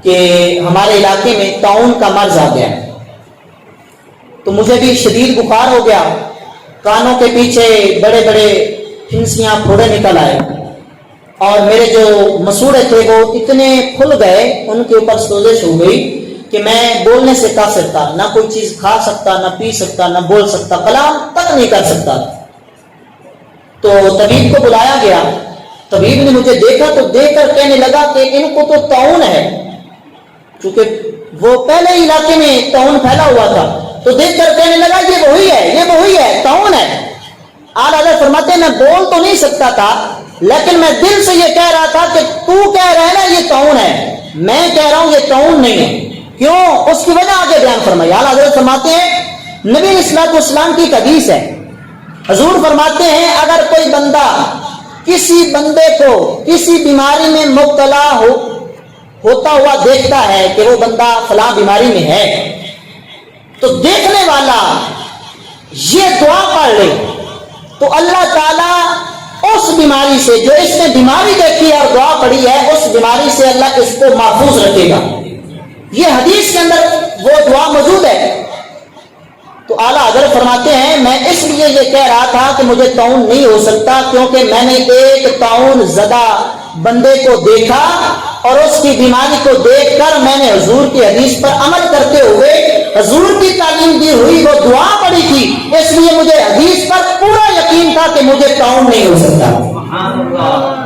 کہ ہمارے علاقے میں طاعون کا مرض آ گیا، تو مجھے بھی شدید بخار ہو گیا، کانوں کے پیچھے بڑے بڑے پھنسیاں پھوڑے نکل آئے، اور میرے جو مسوڑے تھے وہ اتنے پھل گئے، ان کے اوپر سوزش ہو گئی کہ میں بولنے سے قاصر تھا، نہ کوئی چیز کھا سکتا، نہ پی سکتا، نہ بول سکتا، کلام تک نہیں کر سکتا۔ تو طبیب کو بلایا گیا، طبیب نے مجھے دیکھا تو دیکھ کر کہنے لگا کہ ان کو تو طاعون ہے، کیونکہ وہ پہلے علاقے میں طاعون پھیلا ہوا تھا، تو دیکھ کر کہنے لگا یہ وہی ہے طاعون ہے۔ اعلیٰ حضرت فرماتے ہیں میں بول تو نہیں سکتا تھا، لیکن میں دل سے یہ کہہ رہا تھا کہ تو کہہ رہا ہے نا یہ طاعون ہے، میں کہہ رہا ہوں یہ طاعون نہیں ہے۔ کیوں؟ اس کی وجہ آگے بیان فرمائی۔ اعلیٰ حضرت فرماتے ہیں نبی علیہ الصلوۃ والسلام کی ایک حدیث ہے، حضور فرماتے ہیں اگر کوئی بندہ کسی بندے کو کسی بیماری میں مبتلا ہوتا ہوا دیکھتا ہے کہ وہ بندہ فلاں بیماری میں ہے، تو دیکھنے والا یہ دعا پڑھ لے تو اللہ تعالیٰ اس بیماری سے، جو اس نے بیماری دیکھی ہے اور دعا پڑھی ہے، اس بیماری سے اللہ اس کو محفوظ رکھے گا۔ یہ حدیث کے اندر وہ دعا موجود ہے۔ تو اعلیٰ حضرت فرماتے ہیں میں اس لیے یہ کہہ رہا تھا کہ مجھے طاعون نہیں ہو سکتا، کیونکہ میں نے ایک طاعون زدہ بندے کو دیکھا اور اس کی بیماری کو دیکھ کر میں نے حضور کی حدیث پر عمل کرتے ہوئے حضور کی تعلیم دی ہوئی وہ دعا پڑھی تھی، اس لیے مجھے حدیث پر پورا یقین تھا کہ مجھے طاعون نہیں ہو سکتا۔